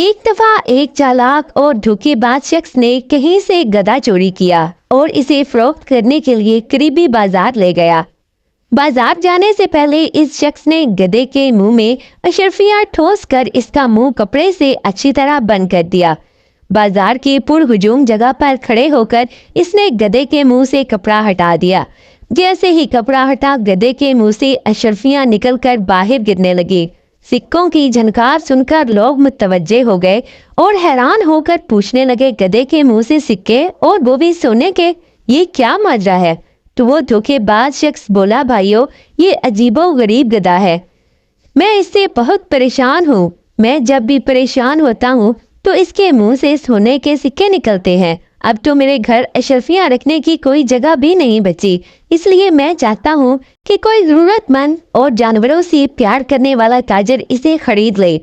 ایک دفعہ ایک چالاک اور دھوکے باز شخص نے کہیں سے گدھا چوری کیا اور اسے فروخت کرنے کے لیے قریبی بازار لے گیا۔ بازار جانے سے پہلے اس شخص نے گدھے کے منہ میں اشرفیاں ٹھوس کر اس کا منہ کپڑے سے اچھی طرح بند کر دیا۔ بازار کی پر ہجوم جگہ پر کھڑے ہو کر اس نے گدھے کے منہ سے کپڑا ہٹا دیا۔ جیسے ہی کپڑا ہٹا، گدھے کے منہ سے اشرفیاں نکل کر باہر گرنے لگی۔ سکوں کی جھنکار سن کر لوگ متوجہ ہو گئے اور حیران ہو کر پوچھنے لگے، گدھے کے منہ سے سکے اور وہ بھی سونے کے، یہ کیا ماجرا ہے؟ تو وہ دھوکے باز شخص بولا، بھائیو، یہ عجیب و غریب گدھا ہے، میں اس سے بہت پریشان ہوں۔ میں جب بھی پریشان ہوتا ہوں تو اس کے منہ سے سونے کے سکے نکلتے ہیں۔ اب تو میرے گھر اشرفیاں رکھنے کی کوئی جگہ بھی نہیں بچی، اس لیے میں چاہتا ہوں کہ کوئی ضرورت مند اور جانوروں سے پیار کرنے والا تاجر اسے خرید لے۔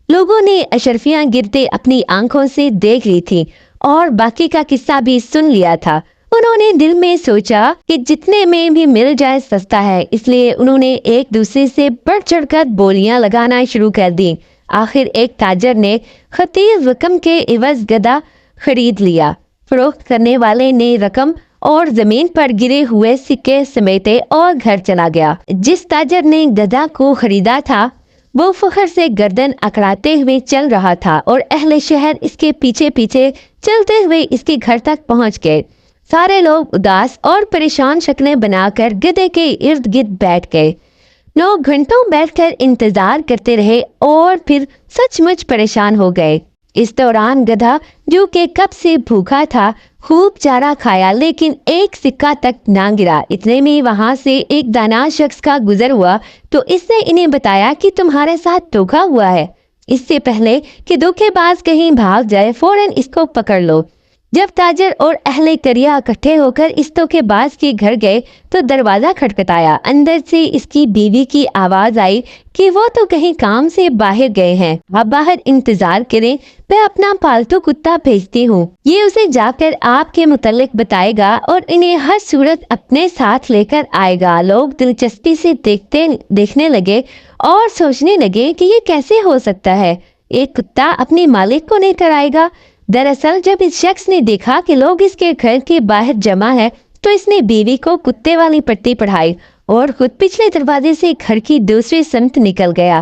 لوگوں نے اشرفیاں گرتے اپنی آنکھوں سے دیکھ لی تھی اور باقی کا قصہ بھی سن لیا تھا۔ انہوں نے دل میں سوچا کہ جتنے میں بھی مل جائے سستا ہے، اس لیے انہوں نے ایک دوسرے سے بڑھ چڑھ کر بولیاں لگانا شروع کر دی۔ آخر ایک تاجر نے خطیر رقم کے عوض گدھا خرید لیا۔ فروخت کرنے والے نے رقم اور زمین پر گرے ہوئے سکے سمیٹے اور گھر چلا گیا۔ جس تاجر نے گدھا کو خریدا تھا وہ فخر سے گردن اکڑاتے ہوئے چل رہا تھا اور اہل شہر اس کے پیچھے پیچھے چلتے ہوئے اس کے گھر تک پہنچ گئے۔ سارے لوگ اداس اور پریشان شکلیں بنا کر گدھے کے ارد گرد بیٹھ گئے۔ لوگ گھنٹوں بیٹھ کر انتظار کرتے رہے اور پھر سچ مچ پریشان ہو گئے۔ اس دوران گدھا، جو کہ کب سے بھوکا تھا، خوب چارہ کھایا لیکن ایک سکہ تک نہ گرا۔ اتنے میں وہاں سے ایک دانا شخص کا گزر ہوا تو اس نے انہیں بتایا کہ تمہارے ساتھ دھوکا ہوا ہے۔ اس سے پہلے کہ دھوکے باز کہیں بھاگ جائے، فوراً اس کو پکڑ لو۔ جب تاجر اور اہل قریہ اکٹھے ہو کر اس دھوکے باز کے گھر گئے تو دروازہ کھٹکھٹایا۔ اندر سے اس کی بیوی کی آواز آئی کہ وہ تو کہیں کام سے باہر گئے ہیں، آپ باہر انتظار کریں، میں اپنا پالتو کتا بھیجتی ہوں، یہ اسے جا کر آپ کے متعلق بتائے گا اور انہیں ہر صورت اپنے ساتھ لے کر آئے گا۔ لوگ دلچسپی سے دیکھنے لگے اور سوچنے لگے کہ یہ کیسے ہو سکتا ہے، ایک کتا اپنے مالک کو لے کر آئے گا۔ دراصل جب اس شخص نے دیکھا کہ لوگ اس کے گھر کے باہر جمع ہے تو اس نے بیوی کو کتے والی پٹی پڑھائی اور خود پچھلے دروازے سے گھر کی دوسری سمت نکل گیا۔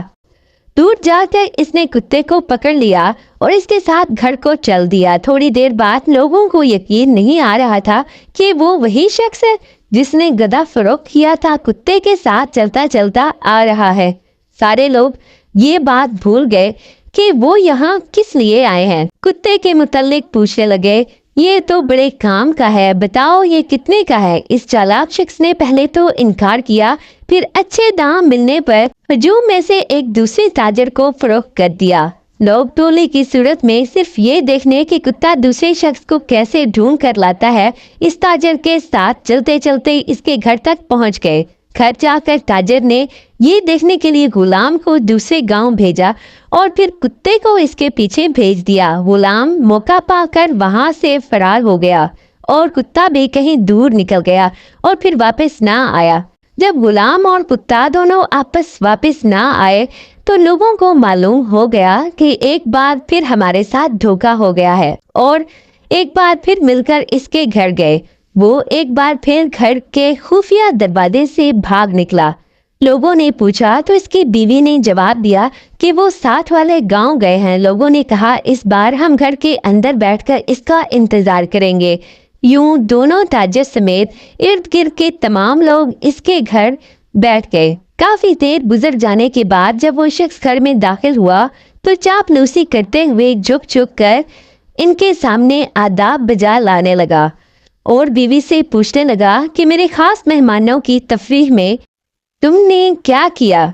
دور جا کر اس نے کتے کو پکڑ لیا اور اس کے ساتھ گھر کو چل دیا۔ تھوڑی دیر بعد لوگوں کو یقین نہیں آ رہا تھا کہ وہ وہی شخص ہے جس نے گدھا فروخت کیا تھا، کتے کے ساتھ چلتا چلتا آ رہا ہے۔ سارے لوگ یہ بات بھول گئے کہ وہ یہاں کس لیے آئے ہیں۔ کتے کے متعلق پوچھنے لگے، یہ تو بڑے کام کا ہے، بتاؤ یہ کتنے کا ہے؟ اس چالاک شخص نے پہلے تو انکار کیا، پھر اچھے دام ملنے پر ہجوم میں سے ایک دوسرے تاجر کو فروخت کر دیا۔ لوگ ٹولے کی صورت میں صرف یہ دیکھنے کہ کتا دوسرے شخص کو کیسے ڈھونڈ کر لاتا ہے، اس تاجر کے ساتھ چلتے چلتے اس کے گھر تک پہنچ گئے۔ گھر جا کر تاجر نے یہ دیکھنے کے لیے غلام کو دوسرے گاؤں بھیجا اور پھر کتے کو اس کے پیچھے بھیج دیا۔ غلام موقع پا کر وہاں سے فرار ہو گیا اور کتا بھی کہیں دور نکل گیا اور پھر واپس نہ آیا۔ جب غلام اور کتا دونوں واپس نہ آئے تو لوگوں کو معلوم ہو گیا کہ ایک بار پھر ہمارے ساتھ دھوکا ہو گیا ہے اور ایک بار پھر مل کر اس کے گھر گئے۔ وہ ایک بار پھر گھر کے خفیہ دروازے سے بھاگ نکلا۔ لوگوں نے پوچھا تو اس کی بیوی نے جواب دیا کہ وہ ساتھ والے گاؤں گئے ہیں۔ لوگوں نے کہا، اس بار ہم گھر کے اندر بیٹھ کر اس کا انتظار کریں گے۔ یوں دونوں تاجر سمیت ارد گرد کے تمام لوگ اس کے گھر بیٹھ گئے۔ کافی دیر گزر جانے کے بعد جب وہ شخص گھر میں داخل ہوا تو چاپلوسی کرتے ہوئے جھک جھک کر ان کے سامنے آداب بجا لانے لگا اور بیوی سے پوچھنے لگا کہ میرے خاص مہمانوں کی تفریح میں تم نے کیا کیا؟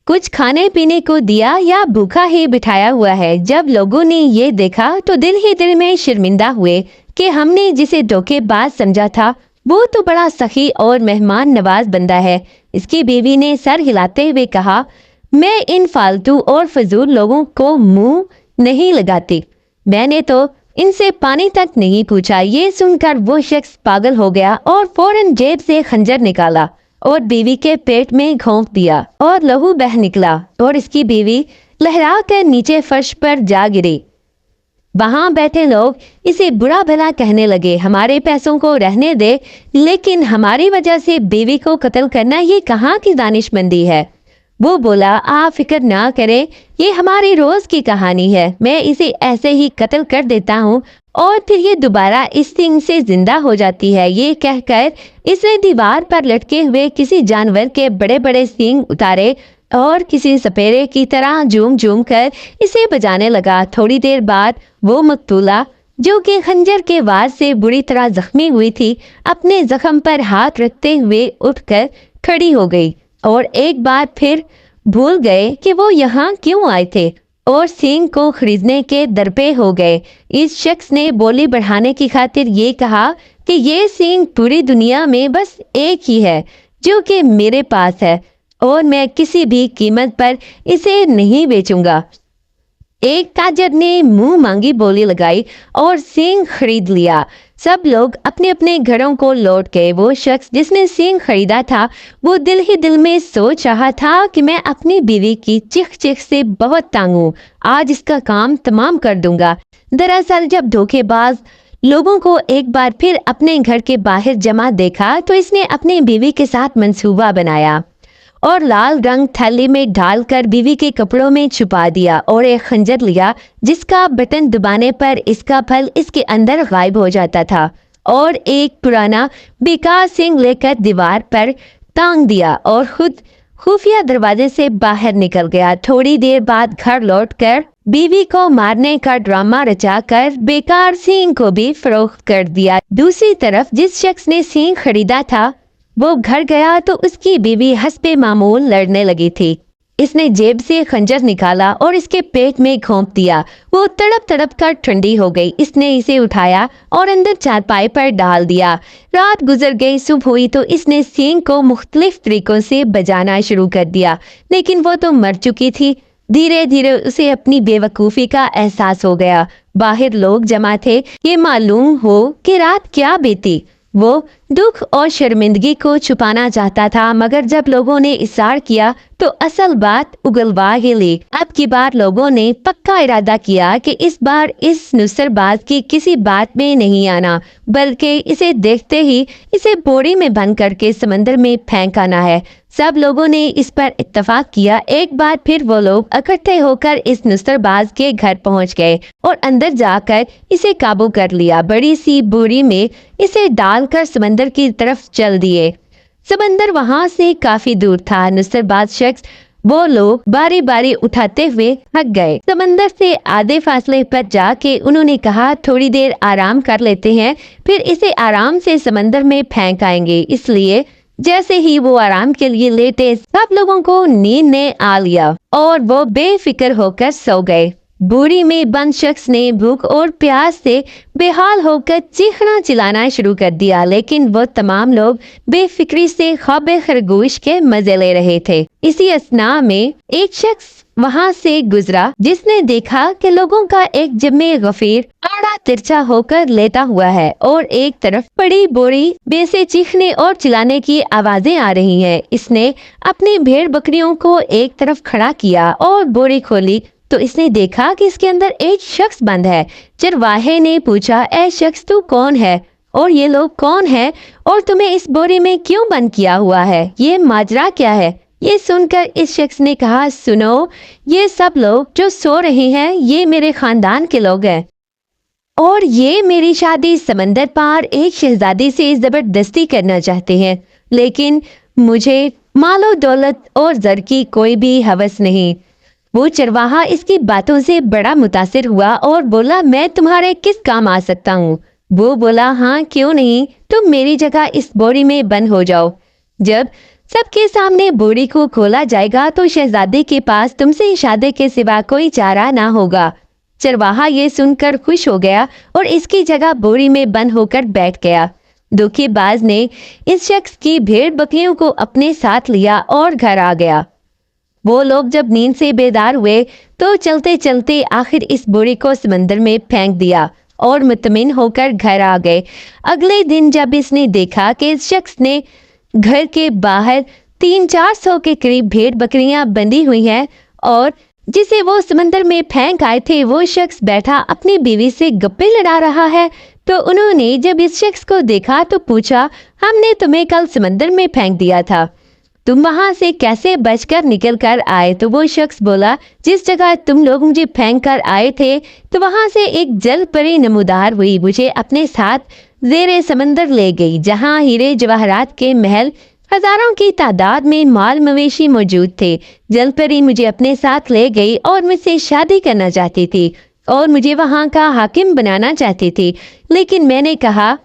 کچھ کھانے پینے کو دیا یا بھوکا ہی بٹھایا ہوا ہے؟ جب لوگوں نے یہ دیکھا تو دل ہی دل میں شرمندہ ہوئے کہ ہم نے جسے دھوکے باز سمجھا تھا وہ تو بڑا سخی اور مہمان نواز بندہ ہے۔ اس کی بیوی نے سر ہلاتے ہوئے کہا، میں ان فالتو اور فضول لوگوں کو منہ نہیں لگاتی، میں نے تو ان سے پانی تک نہیں پوچھا۔ یہ سن کر وہ شخص پاگل ہو گیا اور فوراً جیب سے خنجر نکالا اور بیوی کے پیٹ میں گھونپ دیا اور لہو بہہ نکلا اور اس کی بیوی लहरा कर नीचे फर्श पर जा गिरी। वहां बैठे लोग इसे बुरा भला कहने लगे, हमारे पैसों को रहने दे, लेकिन हमारी वजह से बीवी को कत्ल करना ये कहाँ की दानिशमंदी है। वो बोला, आप फिक्र ना करें, ये हमारी रोज की कहानी है, मैं इसे ऐसे ही कत्ल कर देता हूँ और फिर ये दोबारा इस सिंग से जिंदा हो जाती है। ये कहकर इसने दीवार पर लटके हुए किसी जानवर के बड़े बड़े सींग उतारे और किसी सपेरे की तरह झूम झूम कर इसे बजाने लगा। थोड़ी देर बाद वो मकतूला, जो कि खंजर के वार से बुरी तरह जख्मी हुई थी, अपने जख्म पर हाथ रखते हुए उठकर खड़ी हो गई और एक बार फिर भूल गए कि वो यहाँ क्यों आए थे और सींग को खरीदने के दरपे हो गए। इस शख्स ने बोली बढ़ाने की खातिर ये कहा कि ये सींग पूरी दुनिया में बस एक ही है जो कि मेरे पास है और मैं किसी भी कीमत पर इसे नहीं बेचूंगा। एक ताजर ने मुंह मांगी बोली लगाई और सींग खरीद लिया। सब लोग अपने अपने घरों को लौट गए। वो शख्स जिसने सींग खरीदा था वो दिल ही दिल में सोच रहा था कि मैं अपनी बीवी की चिख चिख से बहुत तंग हूँ, आज इसका काम तमाम कर दूंगा। दरअसल जब धोखेबाज लोगों को एक बार फिर अपने घर के बाहर जमा देखा तो इसने अपनी बीवी के साथ मंसूबा बनाया और लाल रंग थैली में डालकर बीवी के कपड़ों में छुपा दिया और एक खंजर लिया जिसका बटन दबाने पर इसका फल इसके अंदर गायब हो जाता था और एक पुराना बेकार सिंग लेकर दीवार पर टांग दिया और खुद खुफिया दरवाजे से बाहर निकल गया। थोड़ी देर बाद घर लौटकर बीवी को मारने का ड्रामा रचाकर बेकार सिंग को भी फरोख्त कर दिया। दूसरी तरफ जिस शख्स ने सिंग खरीदा था वो घर गया तो उसकी बीवी हस्बे मामूल लड़ने लगी थी। इसने जेब से खंजर निकाला और इसके पेट में घोंप दिया। वो तड़प तड़प कर ठंडी हो गई। इसने इसे उठाया और अंदर चारपाई पर डाल दिया। रात गुजर गई, सुबह हुई तो इसने सींग को मुख्तलिफ तरीकों से बजाना शुरू कर दिया, लेकिन वो तो मर चुकी थी। धीरे धीरे उसे अपनी बेवकूफ़ी का एहसास हो गया। बाहर लोग जमा थे, ये मालूम हो कि रात क्या बीती। वो दुख और शर्मिंदगी को छुपाना चाहता था, मगर जब लोगों ने इशार किया तो असल बात उगलवा ही ली। अब की बार लोगों ने पक्का इरादा किया कि इस बार इस नुसरबाज की किसी बात में नहीं आना, बल्कि इसे देखते ही इसे बोरी में बंद करके समंदर में फेंक आना है। सब लोगों ने इस पर इत्तेफाक किया। एक बार फिर वो लोग इकट्ठे होकर इस नुसरबाज के घर पहुंच गए और अंदर जाकर इसे काबू कर लिया। बड़ी सी बोरी में इसे डालकर समंदर की तरफ चल दिए। समंदर वहां से काफी दूर था। नुसरबाज शख्स वो लोग बारी बारी उठाते हुए थक गए। समंदर से आधे फासले पर जाके उन्होंने कहा, थोड़ी देर आराम कर लेते हैं, फिर इसे आराम से समंदर में फेंक आएंगे। इसलिए जैसे ही वो आराम के लिए लेटे, सब लोगों को नींद ने आ लिया और वो बेफिक्र होकर सो गए। बोरी में बंद शख्स ने भूख और प्यास से बेहाल होकर चीखना चिल्लाना शुरू कर दिया, लेकिन वो तमाम लोग बेफिक्री से ख्वाबे खरगोश के मजे ले रहे थे। इसी असना में एक शख्स वहां से गुजरा जिसने देखा कि लोगों का एक जम्मे गफीर आड़ा तिरछा होकर लेटा हुआ है और एक तरफ बड़ी बोरी में से चीखने और चिल्लाने की आवाजें आ रही हैं। इसने अपनी भेड़ बकरियों को एक तरफ खड़ा किया और बोरी खोली तो इसने देखा कि इसके अंदर एक शख्स बंद है। चरवाहे ने पूछा, ऐ शख्स तू कौन है और ये लोग कौन है और तुम्हें इस बोरी में क्यों बंद किया हुआ है, ये माजरा क्या है? ये सुनकर इस शख्स ने कहा, सुनो, ये सब लोग जो सो रहे हैं ये मेरे खानदान के लोग हैं और ये मेरी शादी समंदर पार एक शहजादी से जबरदस्ती करना चाहते हैं, लेकिन मुझे मालो दौलत और जर की कोई भी हवस नहीं। वो चरवाहा इसकी बातों से बड़ा मुतासिर हुआ और बोला, मैं तुम्हारे किस काम आ सकता हूँ? वो बोला, हाँ क्यों नहीं, तुम मेरी जगह इस बोरी में बंद हो जाओ। जब सबके सामने बोरी को खोला जाएगा तो शहजादे के पास तुमसे इशादे के सिवा कोई चारा ना होगा। चरवाहा ये सुनकर खुश हो गया और इसकी जगह बोरी में बंद होकर बैठ गया। धोखेबाज ने इस शख्स की भेड़ बकरियों को अपने साथ लिया और घर आ गया। वो लोग जब नींद से बेदार हुए तो चलते चलते आखिर इस बोरी को समंदर में फेंक दिया और मुतमिन होकर घर आ गए। अगले दिन जब इसने देखा कि इस शख्स ने घर के बाहर 300-400 के करीब भेड़ बकरियां बंधी हुई हैं और जिसे वो समंदर में फेंक आए थे वो शख्स बैठा अपनी बीवी से गप्पे लड़ा रहा है। तो उन्होंने जब इस शख्स को देखा तो पूछा, हमने तुम्हें कल समंदर में फेंक दिया था, तुम वहां से कैसे बचकर निकल कर आए? तो वो शख्स बोला, जिस जगह तुम लोग मुझे फेंक कर आए थे तो वहां से एक जल परी नमूदार हुई, मुझे अपने साथ जेरे समंदर ले गई, जहां हीरे जवाहरात के महल हजारों की तादाद में माल मवेशी मौजूद थे। जलपरी मुझे अपने साथ ले गई और मुझसे शादी करना चाहती थी और मुझे वहां का हाकिम बनाना चाहती थी, लेकिन मैंने कहा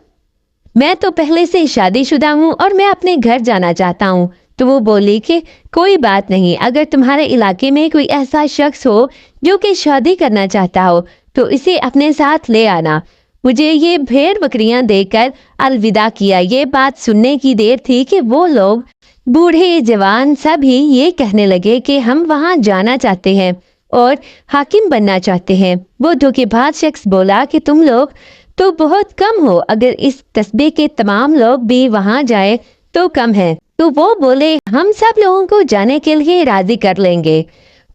मैं तो पहले से शादीशुदा हूँ और मैं अपने घर जाना चाहता हूँ। तो वो बोली कि कोई बात नहीं, अगर तुम्हारे इलाके में कोई ऐसा शख्स हो जो कि शादी करना चाहता हो तो इसे अपने साथ ले आना। मुझे ये भेड़ बकरियां देकर अलविदा किया। ये बात सुनने की देर थी कि वो लोग बूढ़े जवान सभी ये कहने लगे कि हम वहां जाना चाहते हैं और हाकिम बनना चाहते हैं। वो धोखेबाज शख्स बोला कि तुम लोग तो बहुत कम हो, अगर इस कस्बे के तमाम लोग भी वहां जाए तो कम है। तो वो बोले, हम सब लोगों को जाने के लिए राजी कर लेंगे।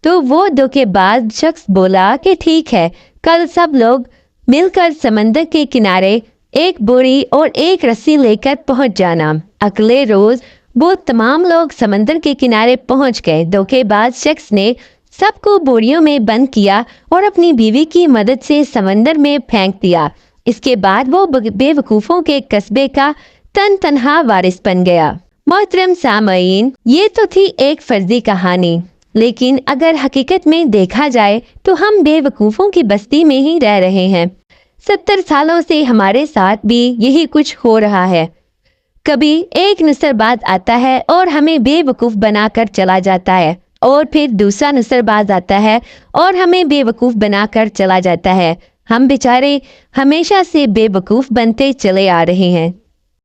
तो वो धोखेबाज शख्स बोला कि ठीक है, कल सब लोग मिलकर समंदर के किनारे एक बोरी और एक रस्सी लेकर पहुंच जाना। अगले रोज वो तमाम लोग समंदर के किनारे पहुंच गए। धोखेबाज शख्स ने सबको बोरियों में बंद किया और अपनी बीवी की मदद से समंदर में फेंक दिया। इसके बाद वो बेवकूफों के कस्बे का तनहा वारिस बन गया। मोहतरम सामईन, ये तो थी एक फर्जी कहानी, लेकिन अगर हकीकत में देखा जाए तो हम बेवकूफों की बस्ती में ही रह रहे हैं। 70 सालों से हमारे साथ भी यही कुछ हो रहा है। कभी एक नसरबाज आता है और हमें बेवकूफ बनाकर चला जाता है, और फिर दूसरा नसरबाज आता है और हमें बेवकूफ बनाकर चला जाता है। हम बेचारे हमेशा से बेवकूफ बनते चले आ रहे हैं।